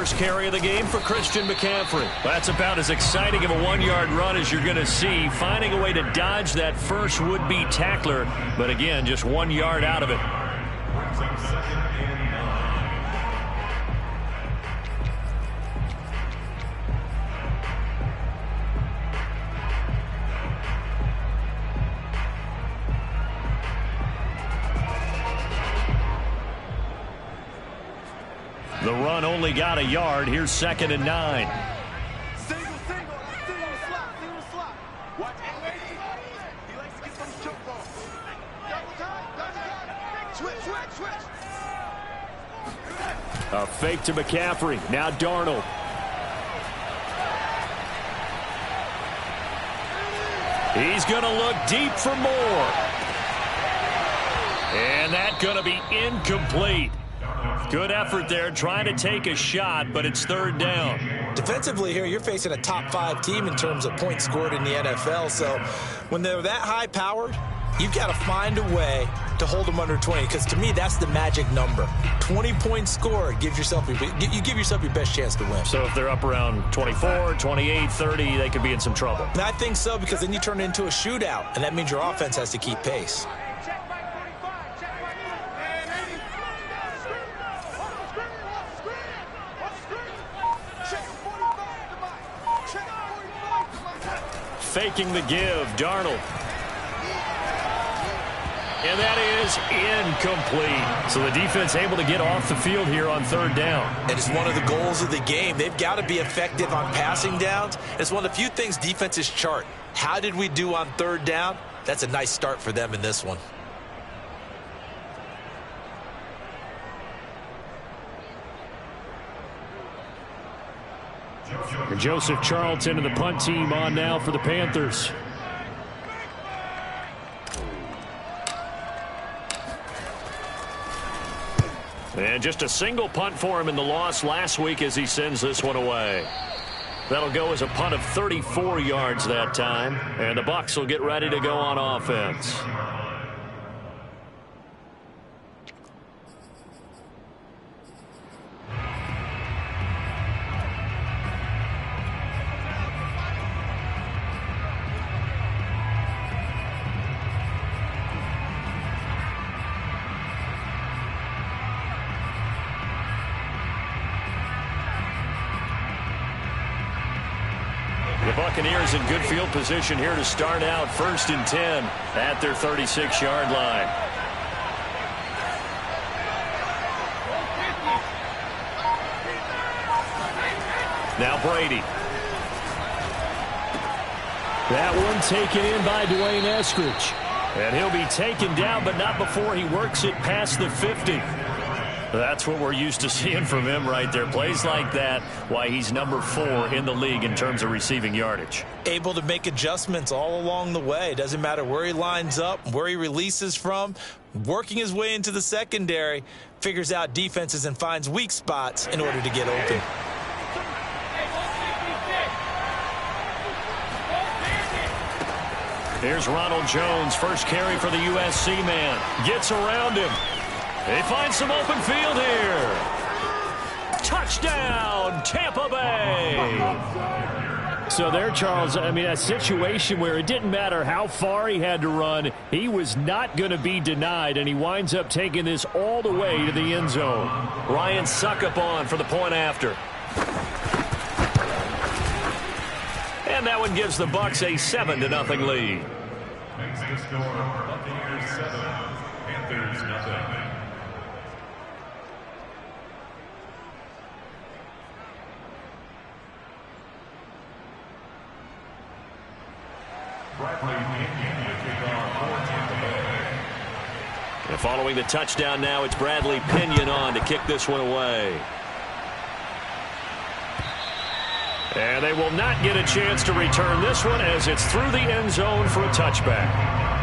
first carry of the game for Christian McCaffrey. That's about as exciting of a 1-yard run as you're going to see, finding a way to dodge that first would-be tackler, but again, just 1 yard out of it. The run only got a yard. Here's 2nd and 9. Single slot. Watch it. He likes to get those choke balls. Switch. A fake to McCaffrey. Now Darnold. He's going to look deep for more. And that's going to be incomplete. Good effort there, trying to take a shot, but it's 3rd down. Defensively here, you're facing a top 5 team in terms of points scored in the NFL. So when they're that high-powered, you've got to find a way to hold them under 20, because to me, that's the magic number. 20 points scored, you give yourself your best chance to win. So if they're up around 24, 28, 30, they could be in some trouble. And I think so, because then you turn it into a shootout, and that means your offense has to keep pace. Faking the give, Darnold. And that is incomplete. So the defense able to get off the field here on 3rd down. And it's one of the goals of the game. They've got to be effective on passing downs. It's one of the few things defenses chart. How did we do on 3rd down? That's a nice start for them in this one. And Joseph Charlton and the punt team on now for the Panthers. And just a single punt for him in the loss last week as he sends this one away. That'll go as a punt of 34 yards that time. And the Bucs will get ready to go on offense. Buccaneers in good field position here to start out 1st and 10 at their 36-yard line. Now Brady. That one taken in by Dwayne Eskridge. And he'll be taken down, but not before he works it past the 50. That's what we're used to seeing from him right there. Plays like that, why he's number 4 in the league in terms of receiving yardage. Able to make adjustments all along the way. Doesn't matter where he lines up, where he releases from. Working his way into the secondary, figures out defenses and finds weak spots in order to get open. Here's Ronald Jones, first carry for the USC man. Gets around him. They find some open field here. Touchdown, Tampa Bay. So there, Charles, I mean, a situation where it didn't matter how far he had to run. He was not going to be denied, and he winds up taking this all the way to the end zone. Ryan Suckup on for the point after. And that one gives the Bucs a 7-0 lead. Makes the score Buccaneers 7, Panthers nothing. And following the touchdown now, it's Bradley Pinion on to kick this one away. And they will not get a chance to return this one as it's through the end zone for a touchback.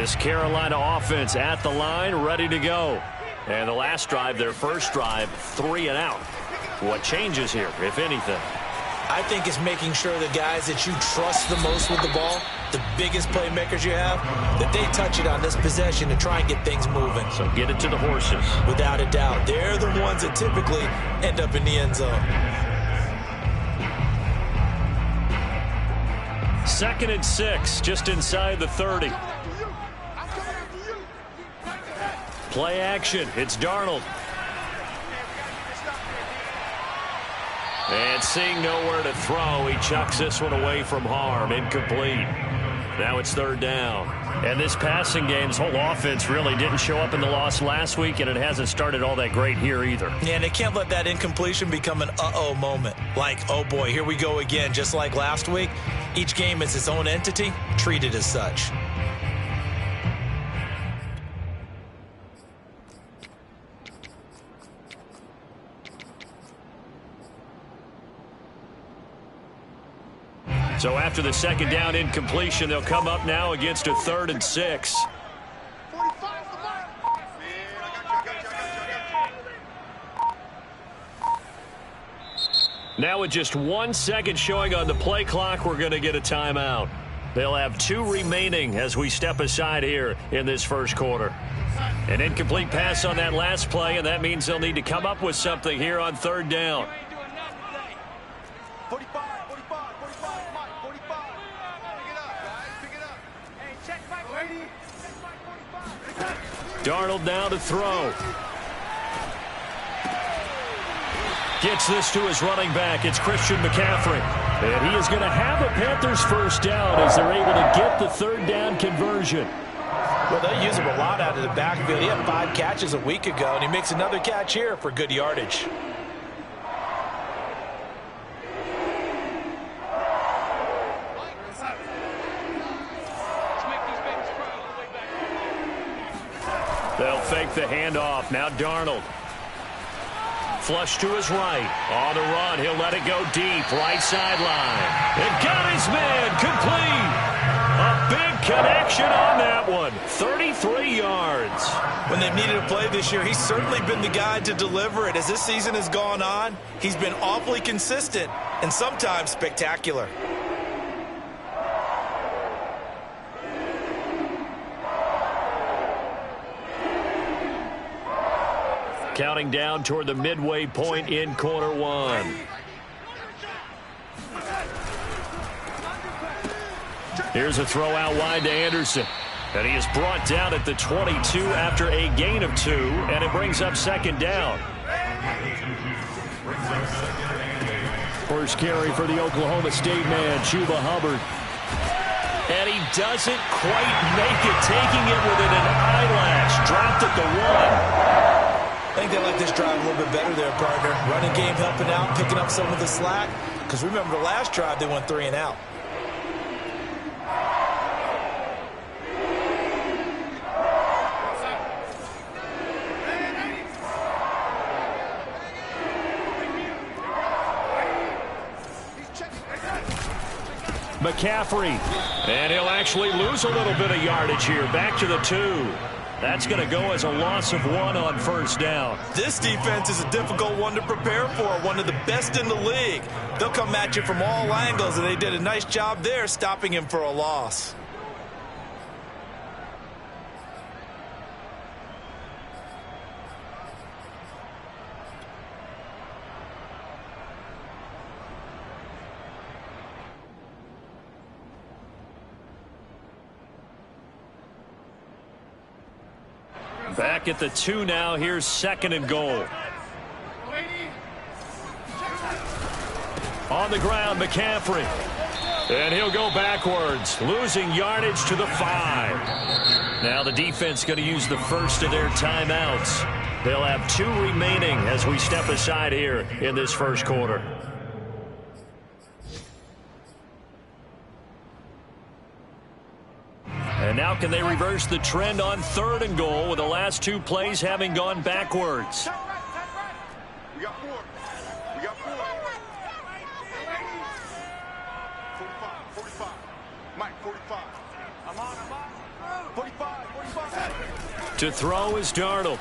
This Carolina offense at the line, ready to go. And the last drive, their first drive, 3 and out. What changes here, if anything? I think it's making sure the guys that you trust the most with the ball, the biggest playmakers you have, that they touch it on this possession to try and get things moving. So get it to the horses. Without a doubt. They're the ones that typically end up in the end zone. 2nd and 6, just inside the 30. Play action. It's Darnold. And seeing nowhere to throw, he chucks this one away from harm. Incomplete. Now it's 3rd down. And this passing game's whole offense really didn't show up in the loss last week, and it hasn't started all that great here either. Yeah, and they can't let that incompletion become an uh-oh moment. Like, oh boy, here we go again, just like last week. Each game is its own entity, treated as such. So after the 2nd down incompletion, they'll come up now against a 3rd and 6. Now with just 1 second showing on the play clock, we're going to get a timeout. They'll have 2 remaining as we step aside here in this first quarter. An incomplete pass on that last play, and that means they'll need to come up with something here on 3rd down. 45, 45, 45, Mike, 45. Pick it up, guys, pick it up. Hey, check Mike, ready? Check Mike, 45. Darnold now to throw. Gets this to his running back. It's Christian McCaffrey. And he is going to have a Panthers first down as they're able to get the 3rd down conversion. Well, they use him a lot out of the backfield. He had 5 catches a week ago, and he makes another catch here for good yardage. They'll fake the handoff. Now Darnold. Flush to his right. On the run. He'll let it go deep. Right sideline. And got his man. Complete. A big connection on that one. 33 yards. When they've needed a play this year, he's certainly been the guy to deliver it. As this season has gone on, he's been awfully consistent and sometimes spectacular. Counting down toward the midway point in quarter 1. Here's a throw out wide to Anderson. And he is brought down at the 22 after a gain of 2. And it brings up 2nd down. First carry for the Oklahoma State man, Chuba Hubbard. And he doesn't quite make it, taking it within an eyelash. Dropped at the 1. I think they like this drive a little bit better there, partner. Running game helping out, picking up some of the slack. Because remember, the last drive, they went 3 and out. McCaffrey. And he'll actually lose a little bit of yardage here. Back to the 2. That's going to go as a loss of 1 on first down. This defense is a difficult one to prepare for, one of the best in the league. They'll come at you from all angles, and they did a nice job there stopping him for a loss. Back at the 2 now. Here's 2nd and goal. On the ground, McCaffrey. And he'll go backwards, losing yardage to the 5. Now the defense going to use the first of their timeouts. They'll have 2 remaining as we step aside here in this first quarter. And now can they reverse the trend on 3rd and goal with the last 2 plays having gone backwards? We got 4. We got 4. 45, 45. Mike, 45. I'm on. 45, 45. To throw is Darnold.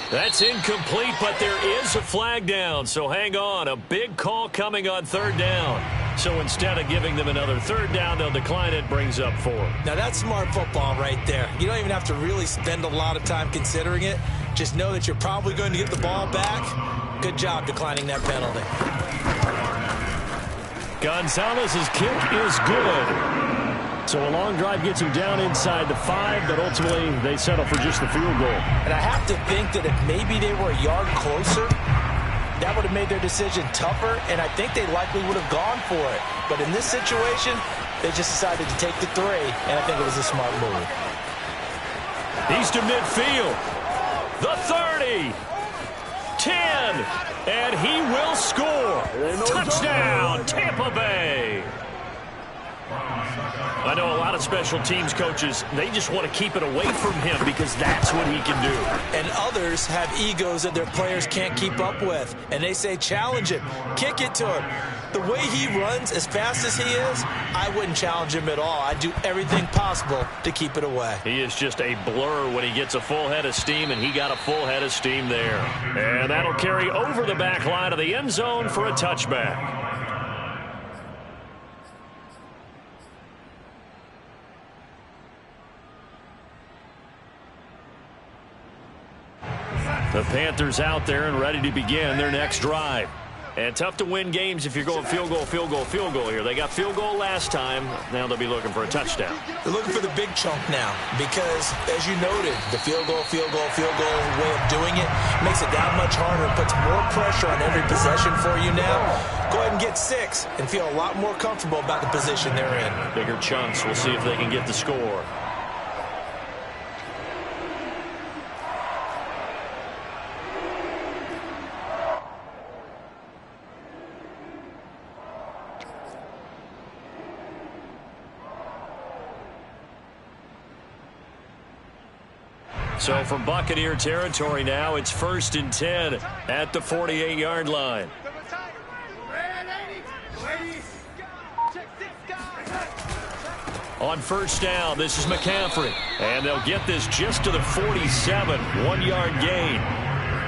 That's incomplete, but there is a flag down, so hang on. A big call coming on third down. So instead of giving them another third down, they'll decline it, brings up 4. Now that's smart football right there. You don't even have to really spend a lot of time considering it. Just know that you're probably going to get the ball back. Good job declining that penalty. Gonzalez's kick is good. So a long drive gets him down inside the 5, but ultimately they settle for just the field goal. And I have to think that if maybe they were a yard closer, that would have made their decision tougher, and I think they likely would have gone for it. But in this situation, they just decided to take the 3, and I think it was a smart move. He's to midfield. The 30. 10. And he will score. Touchdown, Tampa Bay. I know a lot of special teams coaches, they just want to keep it away from him because that's what he can do. And others have egos that their players can't keep up with. And they say, challenge him, kick it to him. The way he runs as fast as he is, I wouldn't challenge him at all. I'd do everything possible to keep it away. He is just a blur when he gets a full head of steam, and he got a full head of steam there. And that'll carry over the back line of the end zone for a touchback. The Panthers out there and ready to begin their next drive. And tough to win games if you're going field goal, field goal, field goal here. They got field goal last time. Now they'll be looking for a touchdown. They're looking for the big chunk now because, as you noted, the field goal way of doing it makes it that much harder. It puts more pressure on every possession for you now. Go ahead and get 6 and feel a lot more comfortable about the position they're in. Bigger chunks. We'll see if they can get the score. So from Buccaneer territory now, it's 1st and 10 at the 48-yard line. On first down, this is McCaffrey. And they'll get this just to the 47, 1-yard gain.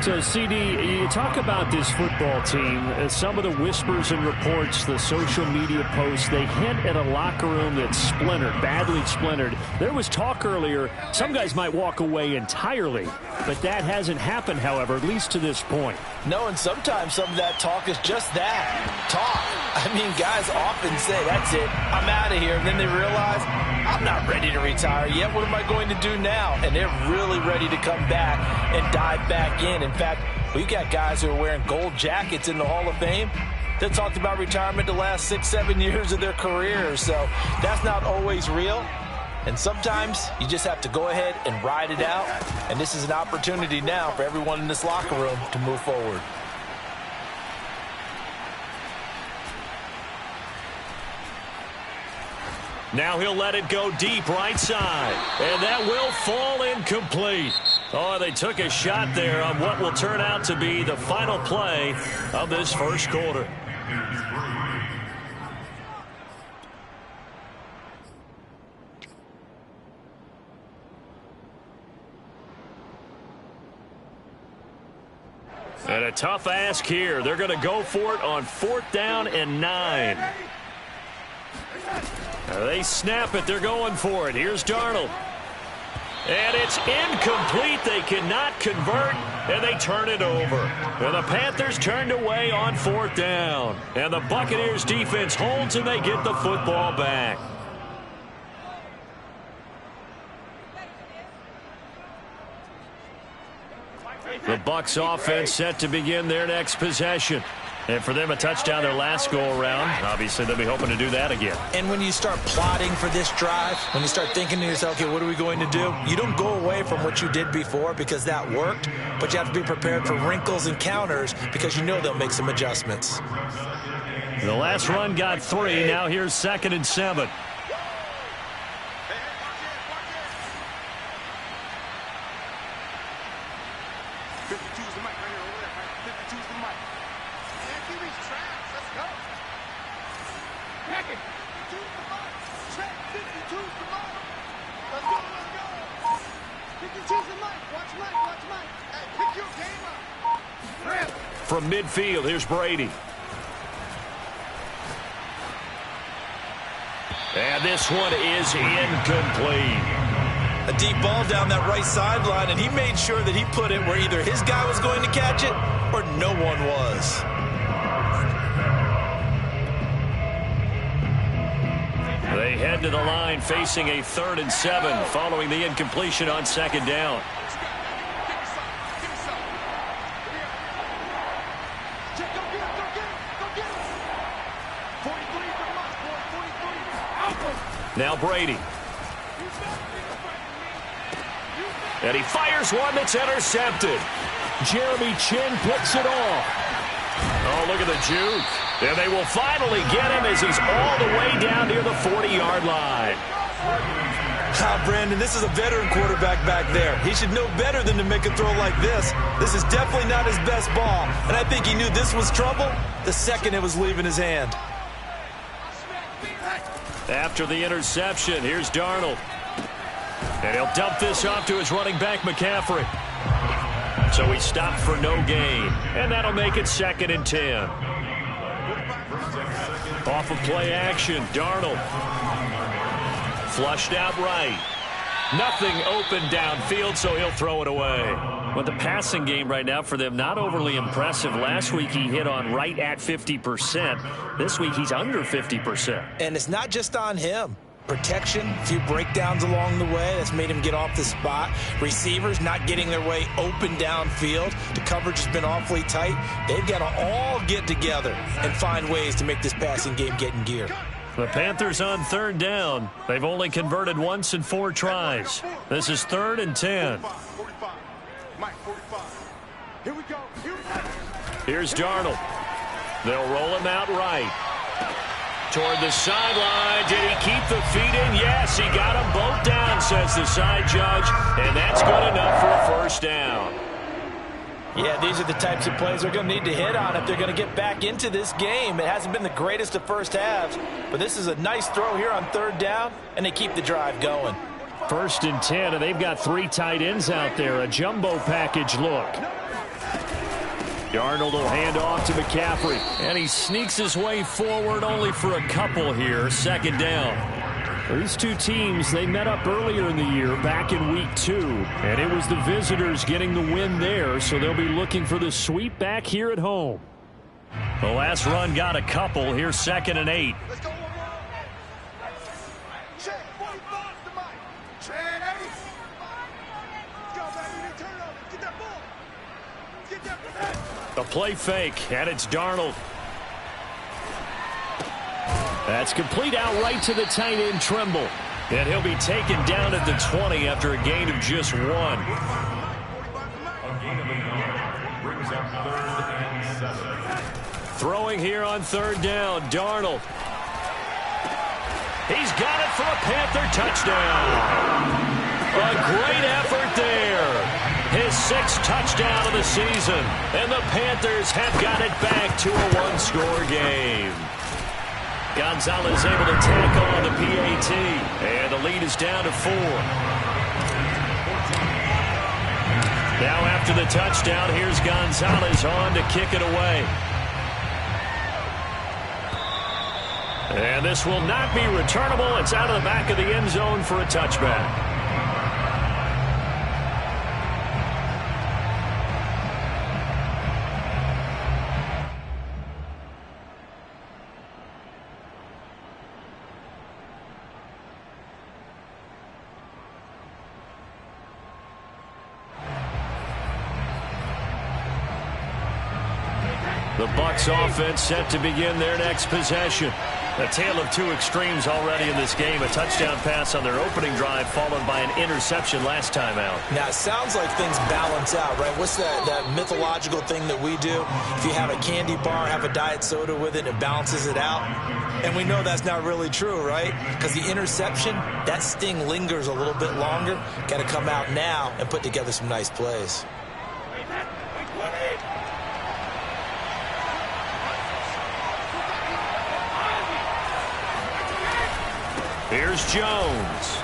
So, CD, you talk about this football team, some of the whispers and reports, the social media posts, they hint at a locker room that's splintered, badly splintered. There was talk earlier, some guys might walk away entirely, but that hasn't happened, however, at least to this point. No, and sometimes some of that talk is just that, talk. I mean, guys often say, that's it, I'm out of here, and then they realize, I'm not ready to retire yet. What am I going to do now? And they're really ready to come back and dive back in. In fact, we've got guys who are wearing gold jackets in the Hall of Fame that talked about retirement the last 6-7 years of their careers. So that's not always real. And sometimes you just have to go ahead and ride it out. And this is an opportunity now for everyone in this locker room to move forward. Now he'll let it go deep right side. And that will fall incomplete. Oh, they took a shot there on what will turn out to be the final play of this first quarter. And a tough ask here. They're going to go for it on 4th down and 9. They snap it. They're going for it. Here's Darnold. And it's incomplete. They cannot convert, and they turn it over. And the Panthers turned away on 4th down. And the Buccaneers defense holds, and they get the football back. The Bucs offense set to begin their next possession. And for them, a touchdown their last go-around. Obviously, they'll be hoping to do that again. And when you start plotting for this drive, when you start thinking to yourself, okay, what are we going to do? You don't go away from what you did before because that worked, but you have to be prepared for wrinkles and counters because you know they'll make some adjustments. The last run got 3. Now here's 2nd and 7. From midfield, here's Brady. And this one is incomplete. A deep ball down that right sideline, and he made sure that he put it where either his guy was going to catch it or no one was. They head to the line facing a 3rd and 7 following the incompletion on 2nd down. Now Brady. And he fires one that's intercepted. Jeremy Chin picks it off. Oh, look at the juke. And they will finally get him as he's all the way down near the 40-yard line. Brandon, this is a veteran quarterback back there. He should know better than to make a throw like this. This is definitely not his best ball. And I think he knew this was trouble the second it was leaving his hand. After the interception, here's Darnold. And he'll dump this off to his running back, McCaffrey. So he stopped for no gain. And that'll make it 2nd and 10. Off of play action, Darnold. Flushed out right. Nothing open downfield, so he'll throw it away. But the passing game right now for them, not overly impressive. Last week he hit on right at 50%. This week he's under 50%. And it's not just on him. Protection, a few breakdowns along the way. That's made him get off the spot. Receivers not getting their way open downfield. The coverage has been awfully tight. They've got to all get together and find ways to make this passing game get in gear. The Panthers on 3rd down. They've only converted once in 4 tries. This is 3rd and 10. Here's Darnold. They'll roll him out right. Toward the sideline. Did he keep the feet in? Yes, he got them both down, says the side judge. And that's good enough for a 1st down. Yeah, these are the types of plays they're going to need to hit on if they're going to get back into this game. It hasn't been the greatest of first halves, but this is a nice throw here on 3rd down, and they keep the drive going. 1st and 10, and they've got 3 tight ends out there. A jumbo package look. Darnold will hand off to McCaffrey, and he sneaks his way forward only for a couple here. 2nd down. These two teams, they met up earlier in the year back in week 2, and it was the visitors getting the win there, so they'll be looking for the sweep back here at home. The last run got a couple. Here's 2nd and 8. The play fake, and it's Darnold. That's complete out right to the tight end, Trimble. And he'll be taken down at the 20 after a gain of just 1. A gain of 1 brings up 3rd and 7. Throwing here on 3rd down, Darnold. He's got it for a Panther touchdown. A great effort there. His 6th touchdown of the season. And the Panthers have got it back to a 1-score game. Gonzalez able to tackle on the PAT. And the lead is down to 4. Now after the touchdown, here's Gonzalez on to kick it away. And this will not be returnable. It's out of the back of the end zone for a touchback. The Bucs offense set to begin their next possession. A tale of 2 extremes already in this game. A touchdown pass on their opening drive followed by an interception last time out. Now, it sounds like things balance out, right? What's that mythological thing that we do? If you have a candy bar, have a diet soda with it, it balances it out. And we know that's not really true, right? Because the interception, that sting lingers a little bit longer. Got to come out now and put together some nice plays. Here's Jones.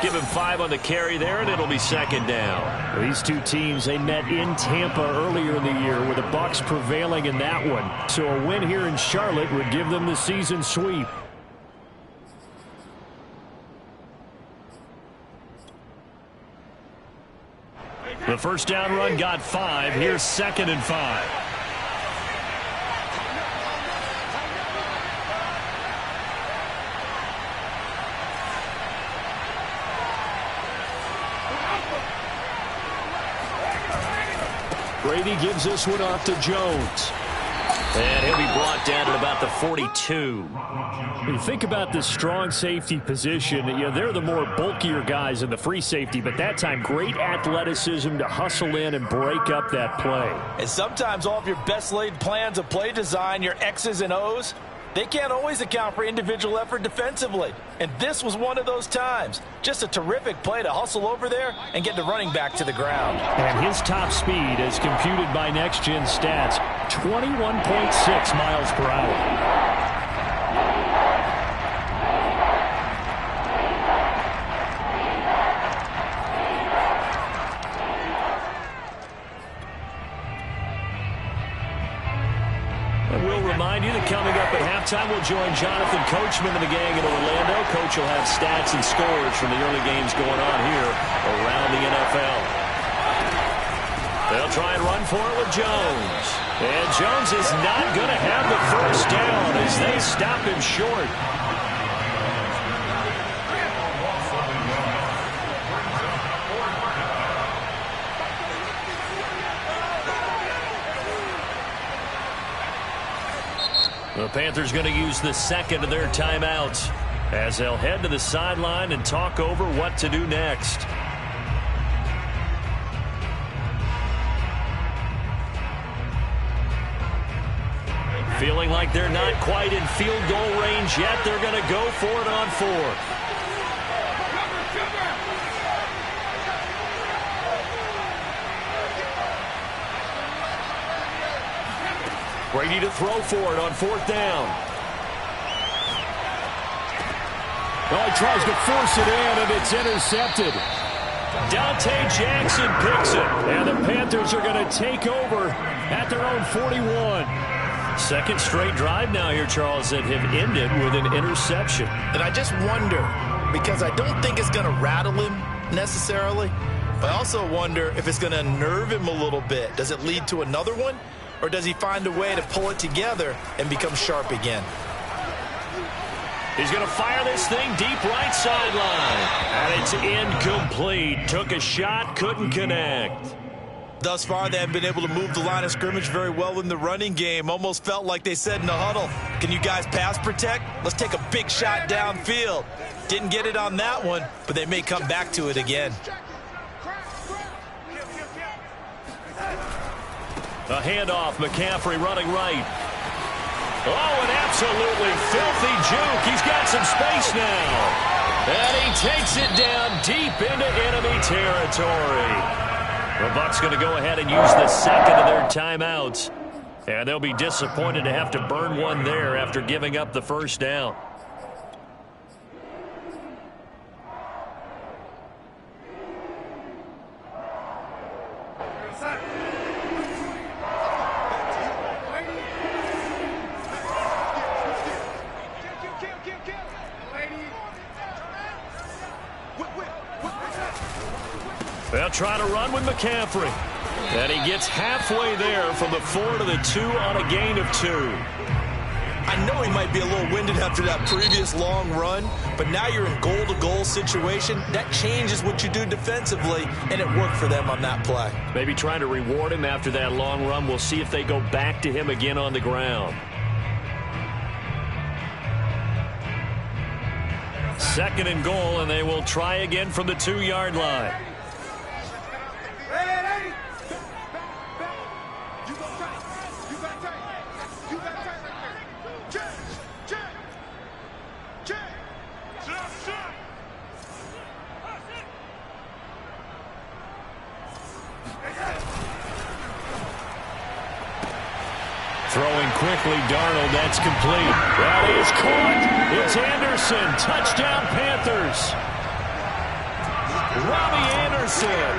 Give him 5 on the carry there, and it'll be second down. These two teams, they met in Tampa earlier in the year with the Bucs prevailing in that one. So a win here in Charlotte would give them the season sweep. The first down run got 5. Here's 2nd and 5. Brady gives this one off to Jones. And he'll be brought down at about the 42. When you think about this strong safety position, they're the more bulkier guys in the free safety, but that time great athleticism to hustle in and break up that play. And sometimes all of your best laid plans of play design, your X's and O's, they can't always account for individual effort defensively. And this was one of those times. Just a terrific play to hustle over there and get the running back to the ground. And his top speed, as computed by Next Gen Stats, 21.6 miles per hour. Coming up at halftime, we'll join Jonathan Coachman and the gang in Orlando. Coach will have stats and scores from the early games going on here around the NFL. They'll try and run for it with Jones. And Jones is not going to have the first down as they stop him short. The Panthers going to use the second of their timeouts as they'll head to the sideline and talk over what to do next. Feeling like they're not quite in field goal range yet. They're going to go for it on 4th. Brady to throw for it on 4th down. Oh, he tries to force it in, and it's intercepted. Dante Jackson picks it, and the Panthers are going to take over at their own 41. Second straight drive now here, Charles, that have ended with an interception. And I just wonder, because I don't think it's going to rattle him necessarily, but I also wonder if it's going to unnerve him a little bit. Does it lead to another one? Or does he find a way to pull it together and become sharp again? He's going to fire this thing deep right sideline. And it's incomplete. Took a shot, couldn't connect. Thus far, they haven't been able to move the line of scrimmage very well in the running game. Almost felt like they said in the huddle, can you guys pass protect? Let's take a big shot downfield. Didn't get it on that one, but they may come back to it again. A handoff, McCaffrey running right. Oh, an absolutely filthy juke. He's got some space now. And he takes it down deep into enemy territory. The Bucs going to go ahead and use the second of their timeouts. And they'll be disappointed to have to burn one there after giving up the first down. They'll try to run with McCaffrey. And he gets halfway there from the 4 to the 2 on a gain of 2. I know he might be a little winded after that previous long run, but now you're in goal-to-goal situation. That changes what you do defensively, and it worked for them on that play. Maybe trying to reward him after that long run. We'll see if they go back to him again on the ground. Second and goal, and they will try again from the 2-yard line. Throwing quickly, Darnold, that's complete. That is caught. It's Anderson. Touchdown, Panthers. Robbie Anderson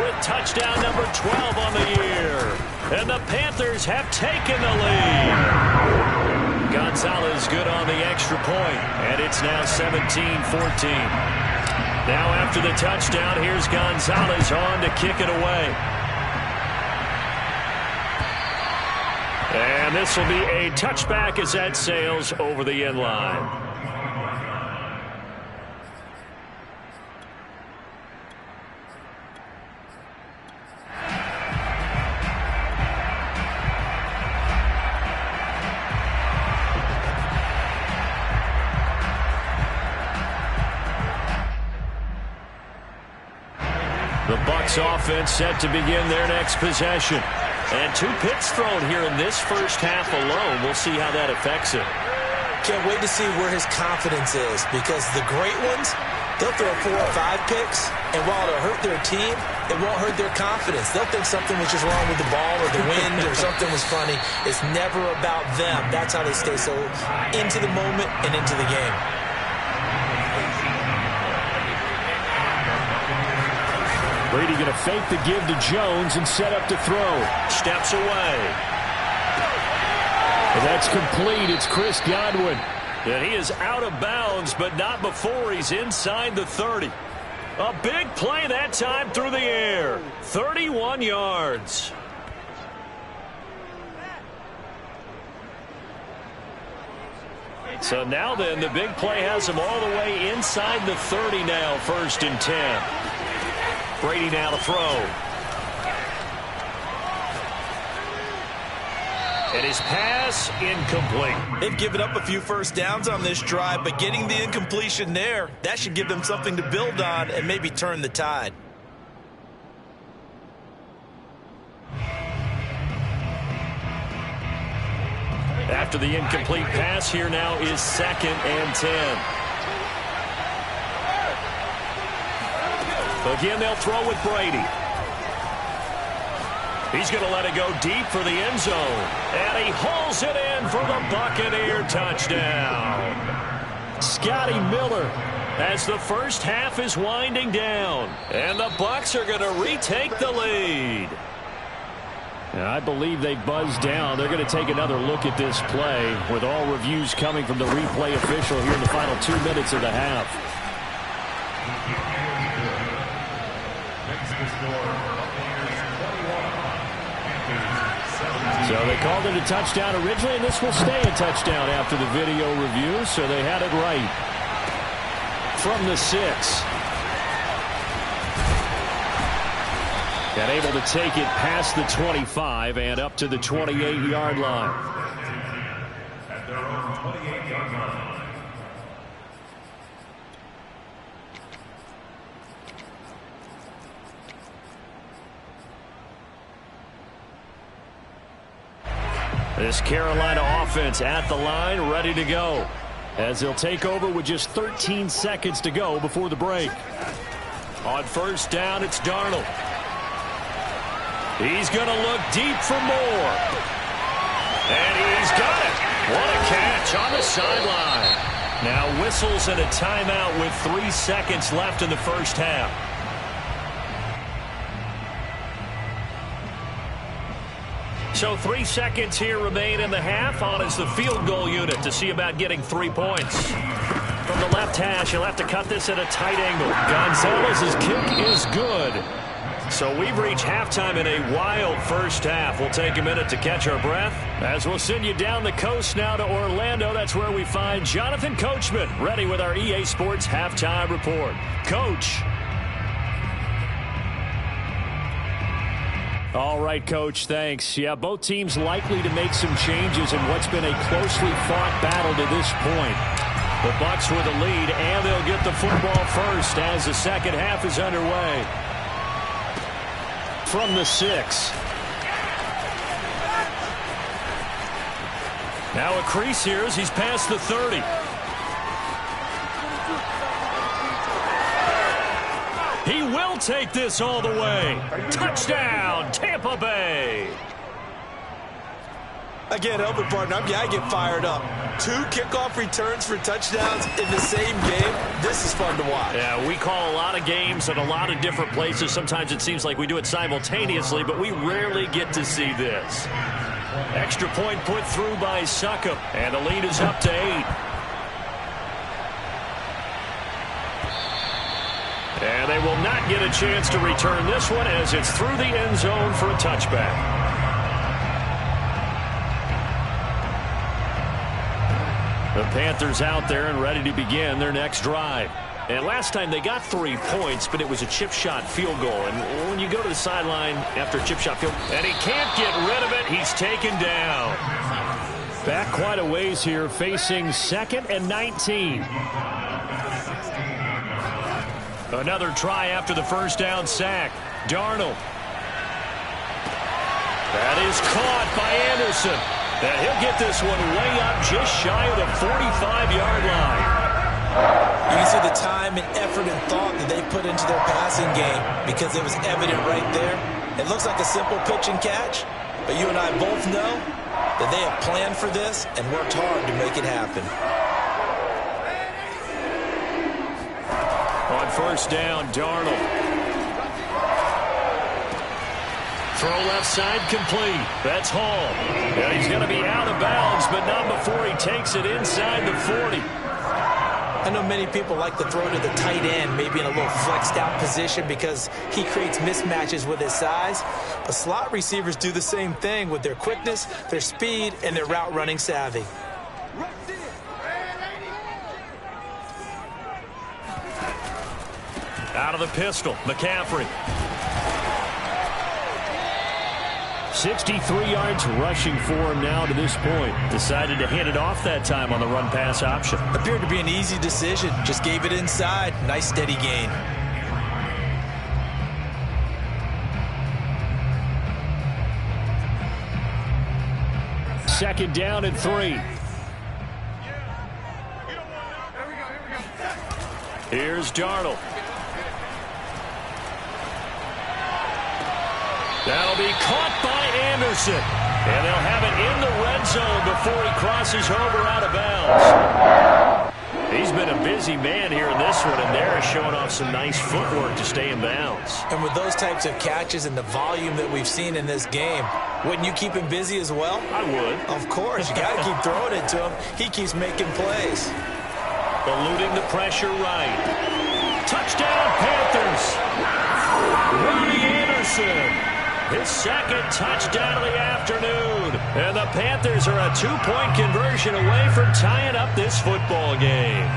with touchdown number 12 on the year. And the Panthers have taken the lead. Gonzalez good on the extra point, and it's now 17-14. Now after the touchdown, here's Gonzalez on to kick it away. And this will be a touchback as that sails over the end line. The Bucs offense set to begin their next possession. And 2 picks thrown here in this first half alone. We'll see how that affects it. Can't wait to see where his confidence is, because the great ones, they'll throw 4 or 5 picks, and while it'll hurt their team, it won't hurt their confidence. They'll think something was just wrong with the ball or the wind or something was funny. It's never about them. That's how they stay so into the moment and into the game. Brady going to fake the give to Jones and set up to throw. Steps away. And that's complete. It's Chris Godwin. And he is out of bounds, but not before he's inside the 30. A big play that time through the air. 31 yards. So now then, the big play has him all the way inside the 30 now, 1st and 10. Brady now to throw. And his pass incomplete. They've given up a few first downs on this drive, but getting the incompletion there, that should give them something to build on and maybe turn the tide. After the incomplete pass, here now is 2nd and 10. Again, they'll throw with Brady. He's going to let it go deep for the end zone. And he hauls it in for the Buccaneer touchdown. Scotty Miller as the first half is winding down. And the Bucs are going to retake the lead. And I believe they buzzed down. They're going to take another look at this play with all reviews coming from the replay official here in the final 2 minutes of the half. So they called it a touchdown originally, and this will stay a touchdown after the video review, so they had it right. From the 6. And able to take it past the 25 and up to the 28-yard line. At their own 28-yard line. This Carolina offense at the line, ready to go, as they'll take over with just 13 seconds to go before the break. On 1st down, it's Darnold. He's going to look deep for more. And he's got it. What a catch on the sideline. Now whistles and a timeout with 3 seconds left in the first half. So 3 seconds here remain in the half. On is the field goal unit to see about getting 3 points. From the left hash, he'll have to cut this at a tight angle. Gonzalez's kick is good. So we've reached halftime in a wild first half. We'll take a minute to catch our breath as we'll send you down the coast now to Orlando. That's where we find Jonathan Coachman ready with our EA Sports Halftime Report. Coach. All right, Coach, thanks. Yeah, both teams likely to make some changes in what's been a closely fought battle to this point. The Bucs with a lead, and they'll get the football first as the second half is underway. From the 6. Now a crease here as he's past the 30. He will take this all the way. Touchdown, Tampa Bay. I can't help it, partner. I get fired up. 2 kickoff returns for touchdowns in the same game. This is fun to watch. Yeah, we call a lot of games at a lot of different places. Sometimes it seems like we do it simultaneously, but we rarely get to see this. Extra point put through by Succop, and the lead is up to 8. And they will not get a chance to return this one as it's through the end zone for a touchback. The Panthers out there and ready to begin their next drive. And last time they got 3 points, but it was a chip shot field goal. And when you go to the sideline after a chip shot field, and he can't get rid of it, he's taken down. Back quite a ways here, facing 2nd and 19. Another try after the first down sack. Darnold. That is caught by Anderson. And he'll get this one way up just shy of the 45-yard line. You can see the time and effort and thought that they put into their passing game because it was evident right there. It looks like a simple pitch and catch, but you and I both know that they have planned for this and worked hard to make it happen. On first down, Darnold. Throw left side complete. That's Hall. And he's going to be out of bounds, but not before he takes it inside the 40. I know many people like to throw to the tight end, maybe in a little flexed out position because he creates mismatches with his size. But slot receivers do the same thing with their quickness, their speed, and their route running savvy. Out of the pistol, McCaffrey. 63 yards rushing for him now to this point. Decided to hand it off that time on the run-pass option. Appeared to be an easy decision. Just gave it inside. Nice steady gain. Second down and 3. Here's Darnold. That'll be caught by Anderson. And they'll have it in the red zone before he crosses over out of bounds. He's been a busy man here in this one, and they're showing off some nice footwork to stay in bounds. And with those types of catches and the volume that we've seen in this game, wouldn't you keep him busy as well? I would. Of course. You got to keep throwing it to him. He keeps making plays. Eluding the pressure right. Touchdown, Panthers. Ronnie Anderson. His second touchdown of the afternoon. And the Panthers are a 2-point conversion away from tying up this football game.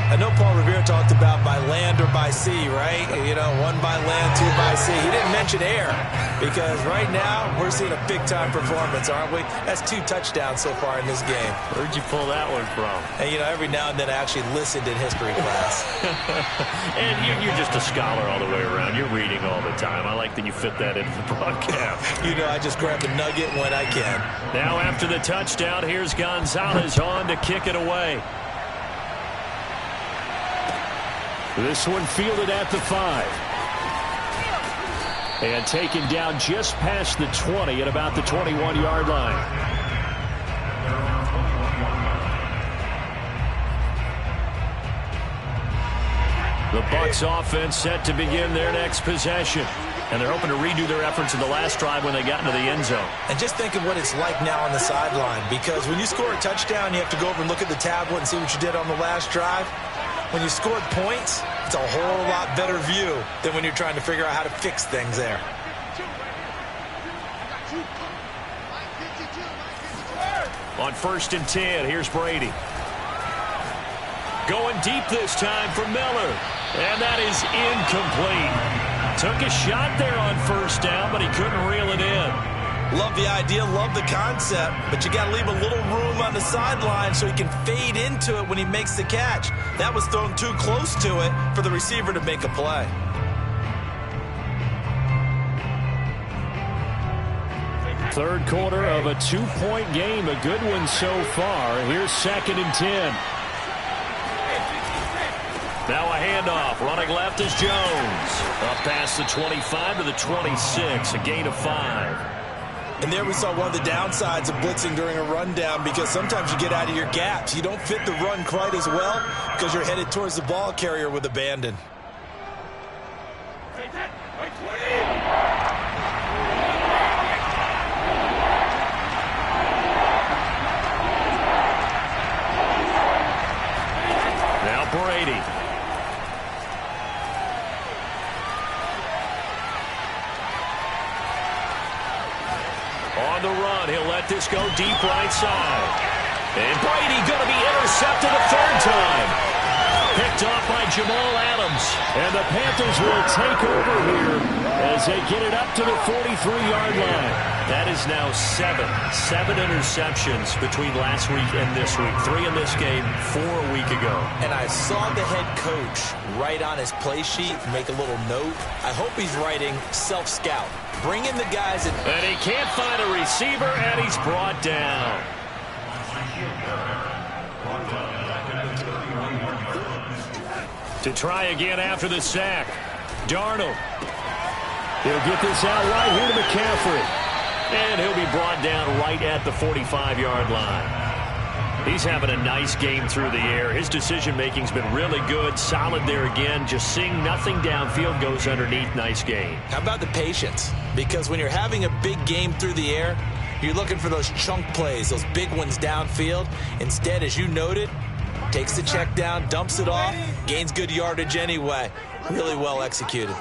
I know Paul Revere talked about by land or by sea, right? You know, 1 by land, 2 by sea. He didn't mention air because right now we're seeing a big-time performance, aren't we? That's 2 touchdowns so far in this game. Where'd you pull that one from? And, you know, every now and then I actually listened in history class. And you're just a scholar all the way around. You're reading all the time. I like that you fit that into the broadcast. You know, I just grab a nugget when I can. Now after the touchdown, here's Gonzalez on to kick it away. This one fielded at the 5. And taken down just past the 20 at about the 21-yard line. The Bucs offense set to begin their next possession. And they're hoping to redo their efforts in the last drive when they got into the end zone. And just think of what it's like now on the sideline. Because when you score a touchdown, you have to go over and look at the tablet and see what you did on the last drive. When you scored points, it's a whole lot better view than when you're trying to figure out how to fix things there. On 1st and 10, here's Brady. Going deep this time for Miller. And that is incomplete. Took a shot there on 1st down, but he couldn't reel it in. Love the idea, love the concept, but you got to leave a little room on the sideline so he can fade into it when he makes the catch. That was thrown too close to it for the receiver to make a play. Third quarter of a 2-point game, a good one so far. Here's 2nd and 10. Now a handoff. Running left is Jones. Up past the 25 to the 26, a gain of 5. And there we saw one of the downsides of blitzing during a rundown, because sometimes you get out of your gaps. You don't fit the run quite as well because you're headed towards the ball carrier with abandon. Now Brady. On the run, he'll let this go deep right side. And Brady going to be intercepted a third time. Picked off by Jamal Adams. And the Panthers will take over here as they get it up to the 43-yard line. That is now seven interceptions between last week and this week. 3 in this game, 4 a week ago. And I saw the head coach write on his play sheet, make a little note. I hope he's writing self-scout. Bring in the guys. And he can't find a receiver, and he's brought down. To try again after the sack. Darnold. He'll get this out right here to McCaffrey. And he'll be brought down right at the 45-yard line. He's having a nice game through the air. His decision-making's been really good. Solid there again. Just seeing nothing downfield, goes underneath. Nice game. How about the patience? Because when you're having a big game through the air, you're looking for those chunk plays, those big ones downfield. Instead, as you noted, takes the check down, dumps it off, gains good yardage anyway. Really well executed.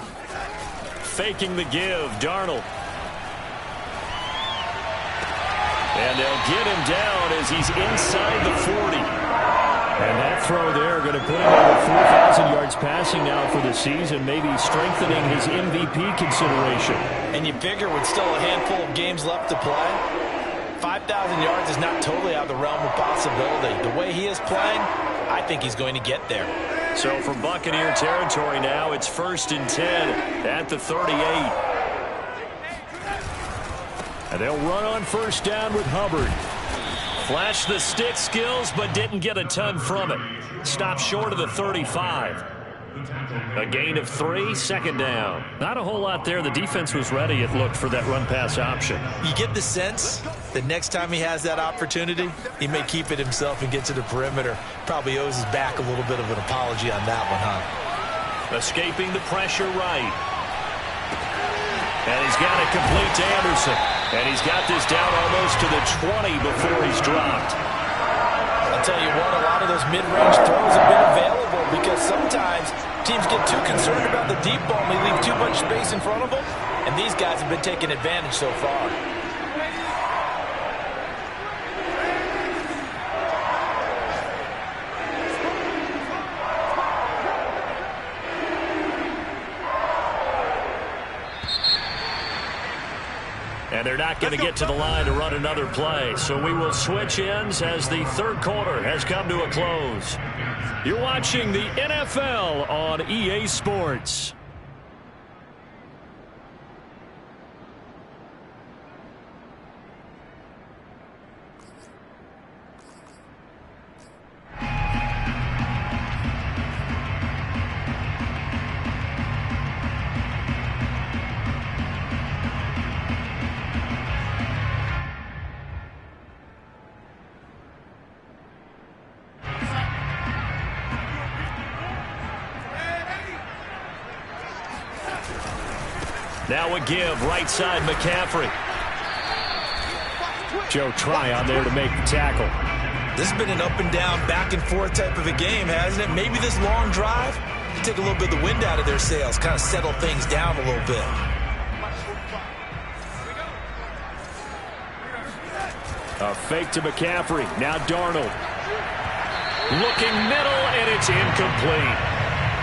Faking the give, Darnold. And they'll get him down as he's inside the 40. And that throw there going to put him over 4,000 yards passing now for the season, maybe strengthening his MVP consideration. And you figure with still a handful of games left to play, 5,000 yards is not totally out of the realm of possibility. The way he is playing, I think he's going to get there. So for Buccaneer territory now, it's 1st and 10 at the 38. And they'll run on first down with Hubbard. Flashed the stick skills, but didn't get a ton from it. Stopped short of the 35. A gain of 3, second down. Not a whole lot there. The defense was ready, it looked, for that run-pass option. You get the sense that next time he has that opportunity, he may keep it himself and get to the perimeter. Probably owes his back a little bit of an apology on that one, huh? Escaping the pressure right. And he's got it complete to Anderson. And he's got this down almost to the 20 before he's dropped. I'll tell you what, a lot of those mid-range throws have been available because sometimes teams get too concerned about the deep ball and they leave too much space in front of them. And these guys have been taking advantage so far. And they're not going to get to the line to run another play. So we will switch ends as the third quarter has come to a close. You're watching the NFL on EA Sports. Now a give, right side McCaffrey. Joe Tryon there to make the tackle. This has been an up and down, back and forth type of a game, hasn't it? Maybe this long drive, take a little bit of the wind out of their sails, kind of settle things down a little bit. A fake to McCaffrey. Now Darnold. Looking middle, and it's incomplete.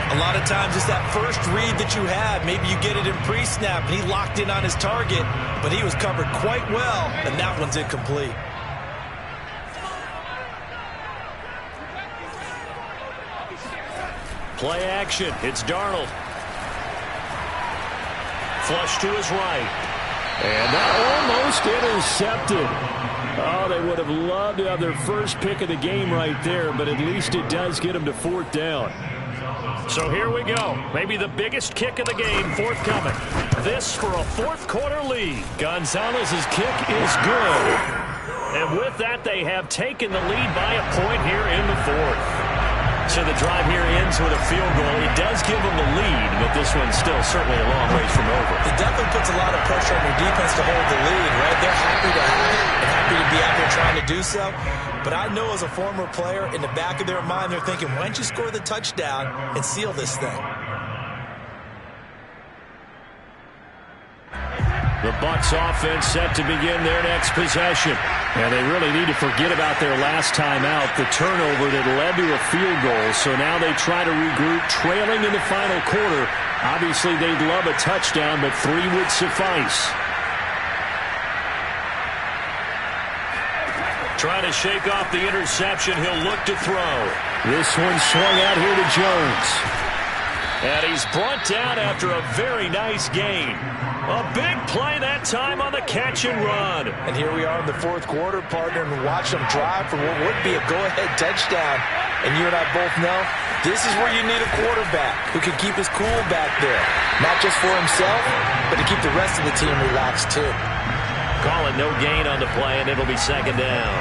A lot of times it's that first read that you have. Maybe you get it in pre-snap, and he locked in on his target, but he was covered quite well, and that one's incomplete. Play action. It's Darnold. Flush to his right. And that almost intercepted. Oh, they would have loved to have their first pick of the game right there, but at least it does get them to 4th down. So here we go. Maybe the biggest kick of the game forthcoming. This for a fourth-quarter lead. Gonzalez's kick is good. And with that, they have taken the lead by a point here in the fourth. So the drive here ends with a field goal. It does give them the lead, but this one's still certainly a long ways from over. It definitely puts a lot of pressure on your defense to hold the lead, right? They're happy to have it and happy to be out there trying to do so. But I know as a former player, in the back of their mind, they're thinking, why don't you score the touchdown and seal this thing? The Bucs offense set to begin their next possession. And they really need to forget about their last time out, the turnover that led to a field goal. So now they try to regroup, trailing in the final quarter. Obviously, they'd love a touchdown, but 3 would suffice. Trying to shake off the interception. He'll look to throw. This one swung out here to Jones. And he's brought down after a very nice gain. A big play that time on the catch and run. And here we are in the fourth quarter, partner, and watch them drive for what would be a go-ahead touchdown. And you and I both know this is where you need a quarterback who can keep his cool back there. Not just for himself, but to keep the rest of the team relaxed too. Call it no gain on the play, and it'll be second down.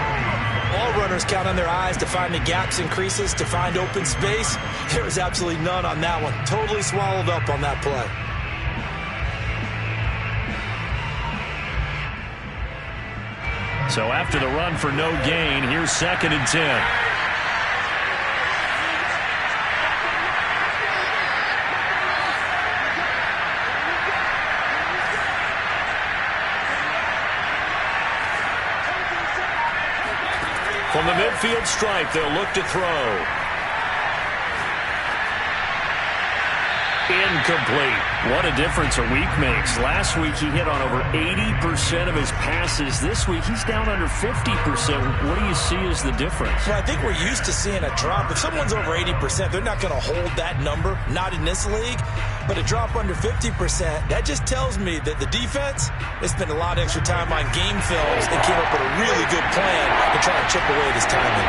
All runners count on their eyes to find the gaps and creases, to find open space. There was absolutely none on that one. Totally swallowed up on that play. So after the run for no gain, here's 2nd and 10. From the midfield stripe, they'll look to throw. Incomplete. What a difference a week makes. Last week, he hit on over 80% of his passes. This week, he's down under 50%. What do you see as the difference? Well, I think we're used to seeing a drop. If someone's over 80%, they're not going to hold that number. Not in this league. But a drop under 50%, that just tells me that the defense, they spent a lot of extra time on game films and came up with a really good plan to try to chip away at his timing.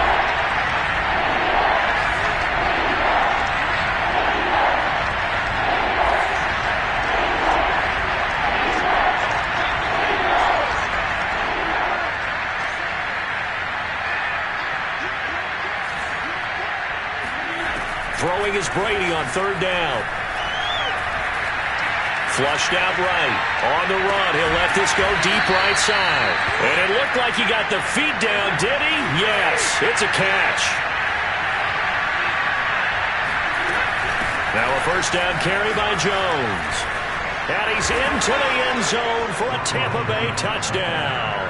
Throwing is Brady on 3rd down. Flushed out right. On the run, he'll let this go deep right side. And it looked like he got the feet down, did he? Yes, it's a catch. Now a 1st down carry by Jones. And he's into the end zone for a Tampa Bay touchdown.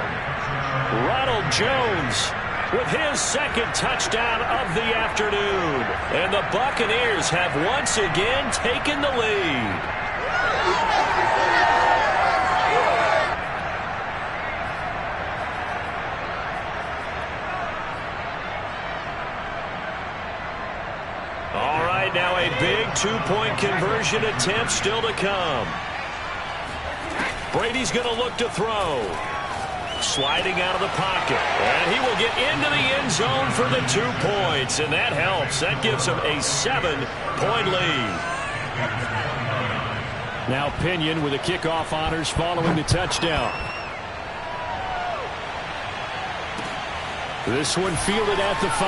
Ronald Jones with his 2nd touchdown of the afternoon. And the Buccaneers have once again taken the lead. All right, now a big 2-point conversion attempt still to come. Brady's going to look to throw. Sliding out of the pocket. And he will get into the end zone for the 2 points. And that helps. That gives him a 7-point lead. Now Pinion with the kickoff honors following the touchdown. This one fielded at the 5.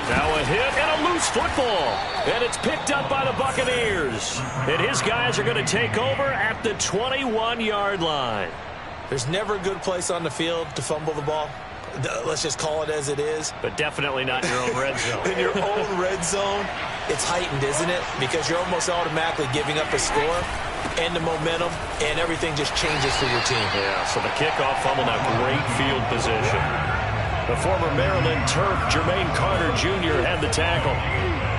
Now a hit and a loose football. And it's picked up by the Buccaneers. And his guys are going to take over at the 21-yard line. There's never a good place on the field to fumble the ball. Let's just call it as it is. But definitely not in your own red zone. In your own red zone, it's heightened, isn't it? Because you're almost automatically giving up a score and the momentum, and everything just changes for your team. Yeah, so the kickoff fumble, now great field position. The former Maryland Terp, Jermaine Carter Jr. had the tackle.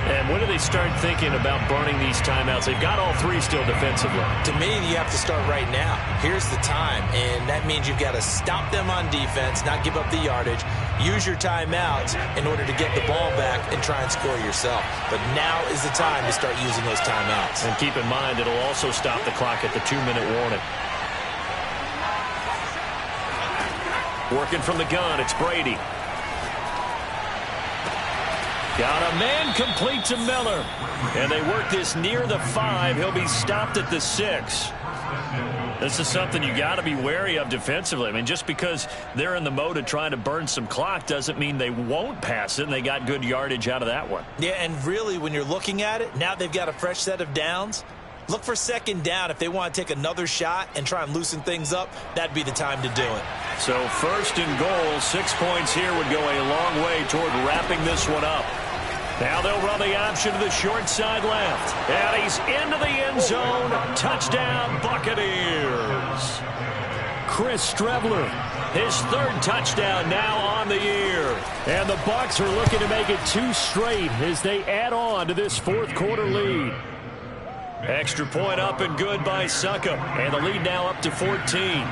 And when do they start thinking about burning these timeouts? They've got all 3 still defensively. To me, you have to start right now. Here's the time, and that means you've got to stop them on defense, not give up the yardage, use your timeouts in order to get the ball back and try and score yourself. But now is the time to start using those timeouts. And keep in mind, it'll also stop the clock at the 2-minute warning. Working from the gun, it's Brady. Got a man complete to Miller. And they work this near the 5. He'll be stopped at the 6. This is something you got to be wary of defensively. I mean, just because they're in the mode of trying to burn some clock doesn't mean they won't pass it, and they got good yardage out of that one. Yeah, and really, when you're looking at it, now they've got a fresh set of downs. Look for second down. If they want to take another shot and try and loosen things up, that'd be the time to do it. So first and goal, 6 points here would go a long way toward wrapping this one up. Now they'll run the option to the short side left. And he's into the end zone. Touchdown, Buccaneers. Chris Streveler, his 3rd touchdown now on the year. And the Bucs are looking to make it 2 straight as they add on to this 4th quarter lead. Extra point up and good by Suckup. And the lead now up to 14.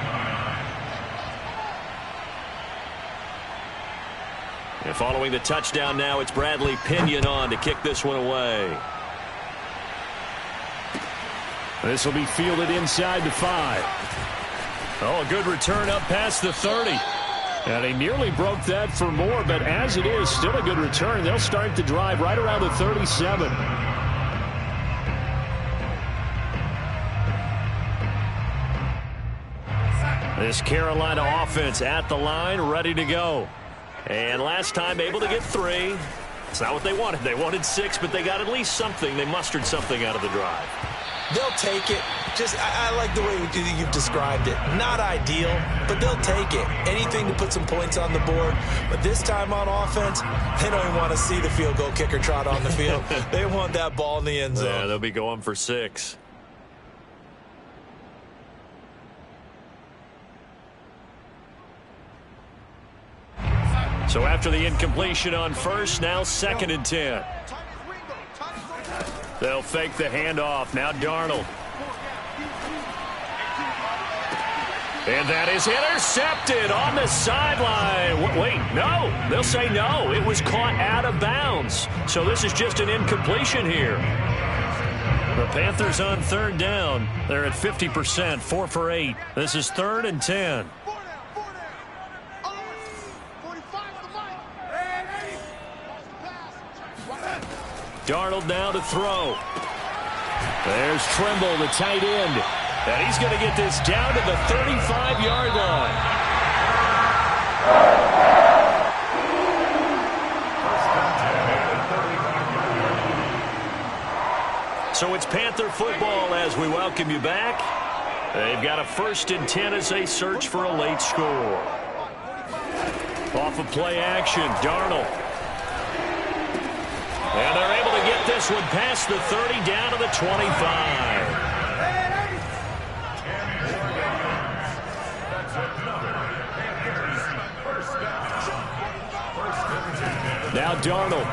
And following the touchdown now, it's Bradley Pinion on to kick this one away. This will be fielded inside the 5. Oh, a good return up past the 30. And he nearly broke that for more, but as it is, still a good return. They'll start the drive right around the 37. This Carolina offense at the line, ready to go. And last time able to get 3. It's not what they wanted. They wanted 6, but they got at least something. They mustered something out of the drive. They'll take it. I like the way you've described it. Not ideal, but they'll take it. Anything to put some points on the board. But this time on offense, they don't even want to see the field goal kicker trot on the field. They want that ball in the end zone. Yeah, they'll be going for 6. So after the incompletion on first, now 2nd and 10. They'll fake the handoff. Now Darnold. And that is intercepted on the sideline. Wait, no. They'll say no. It was caught out of bounds. So this is just an incompletion here. The Panthers on 3rd down. They're at 50%, 4 for 8. This is 3rd and 10. Darnold now to throw. There's Trimble, the tight end. And he's going to get this down to the 35-yard line. So it's Panther football as we welcome you back. They've got a 1st and 10 as they search for a late score. Off of play action, Darnold. And they're able to get this one past the 30 down to the 25. Now Darnold.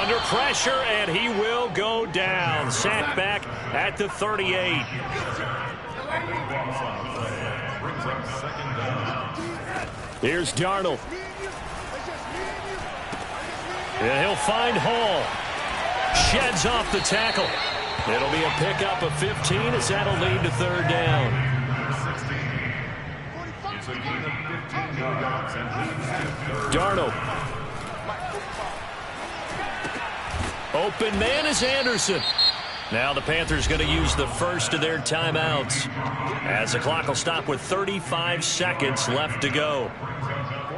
Under pressure, and he will go down. Sacked back at the 38. Here's Darnold. And he'll find Hall. Sheds off the tackle. It'll be a pickup of 15 as that'll lead to 3rd down. Darnold. Open man is Anderson. Now the Panthers going to use the first of their timeouts as the clock will stop with 35 seconds left to go.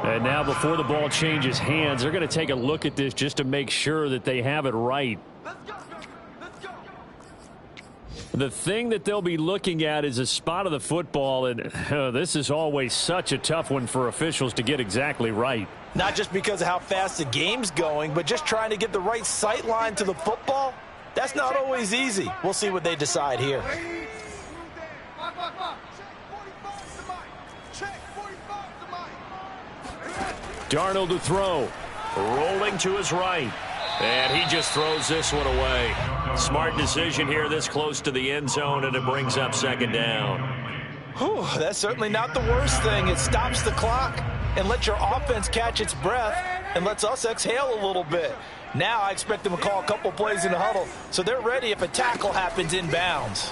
And now before the ball changes hands, they're going to take a look at this just to make sure that they have it right. The thing that they'll be looking at is a spot of the football, and this is always such a tough one for officials to get exactly right. Not just because of how fast the game's going, but just trying to get the right sight line to the football. That's not always easy. We'll see what they decide here. Darnold to throw. Rolling to his right. And he just throws this one away. Smart decision here this close to the end zone, and it brings up 2nd down. Whew, that's certainly not the worst thing. It stops the clock and lets your offense catch its breath and lets us exhale a little bit. Now I expect them to call a couple plays in the huddle, so they're ready if a tackle happens inbounds.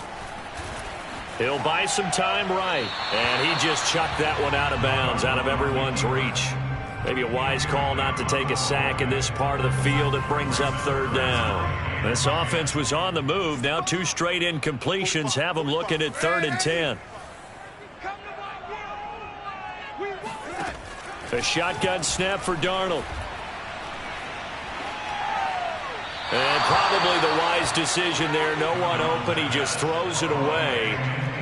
He'll buy some time right. And he just chucked that one out of bounds, out of everyone's reach. Maybe a wise call not to take a sack in this part of the field. It brings up third down. This offense was on the move. Now 2 straight incompletions have them looking at 3rd and 10. A shotgun snap for Darnold. And probably the wise decision there. No one open. He just throws it away.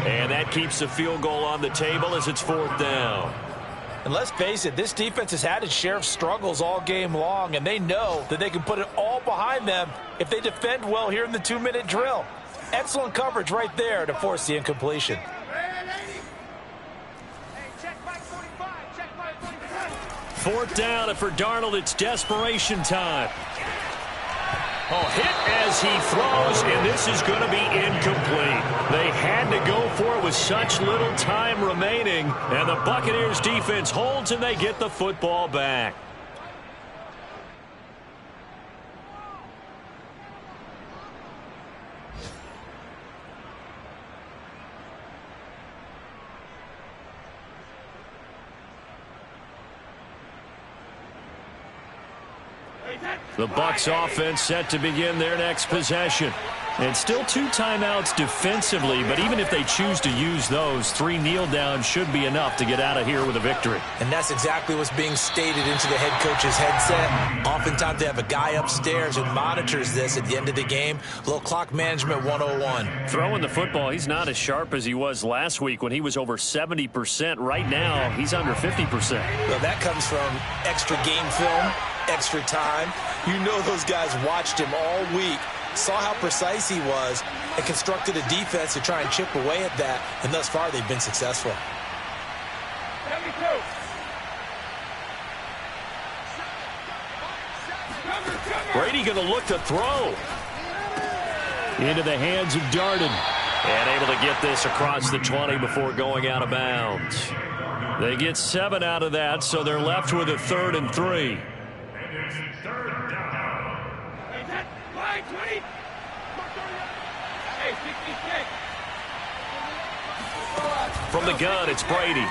And that keeps the field goal on the table as it's 4th down. And let's face it, this defense has had its share of struggles all game long, and they know that they can put it all behind them if they defend well here in the 2-minute drill. Excellent coverage right there to force the incompletion. 4th down, and for Darnold, it's desperation time. Oh, hit as he throws, and this is going to be incomplete. They had to go for it with such little time remaining, and the Buccaneers defense holds, and they get the football back. The Bucs offense set to begin their next possession. And still 2 timeouts defensively, but even if they choose to use those, 3 kneel downs should be enough to get out of here with a victory. And that's exactly what's being stated into the head coach's headset. Oftentimes they have a guy upstairs who monitors this at the end of the game. A little clock management 101. Throwing the football, he's not as sharp as he was last week when he was over 70%. Right now, he's under 50%. Well, that comes from extra game film, extra time. You know those guys watched him all week, saw how precise he was, and constructed a defense to try and chip away at that, and thus far they've been successful. Brady going to look to throw. Into the hands of Darden. And able to get this across the 20 before going out of bounds. They get 7 out of that, so they're left with a 3rd and 3. From the gun, it's Brady.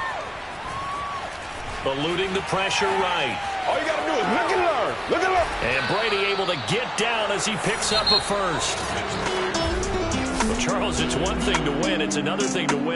Eluding the pressure right. All you got to do is look and learn. Look and learn. And Brady able to get down as he picks up a first. Well, Charles, it's one thing to win. It's another thing to win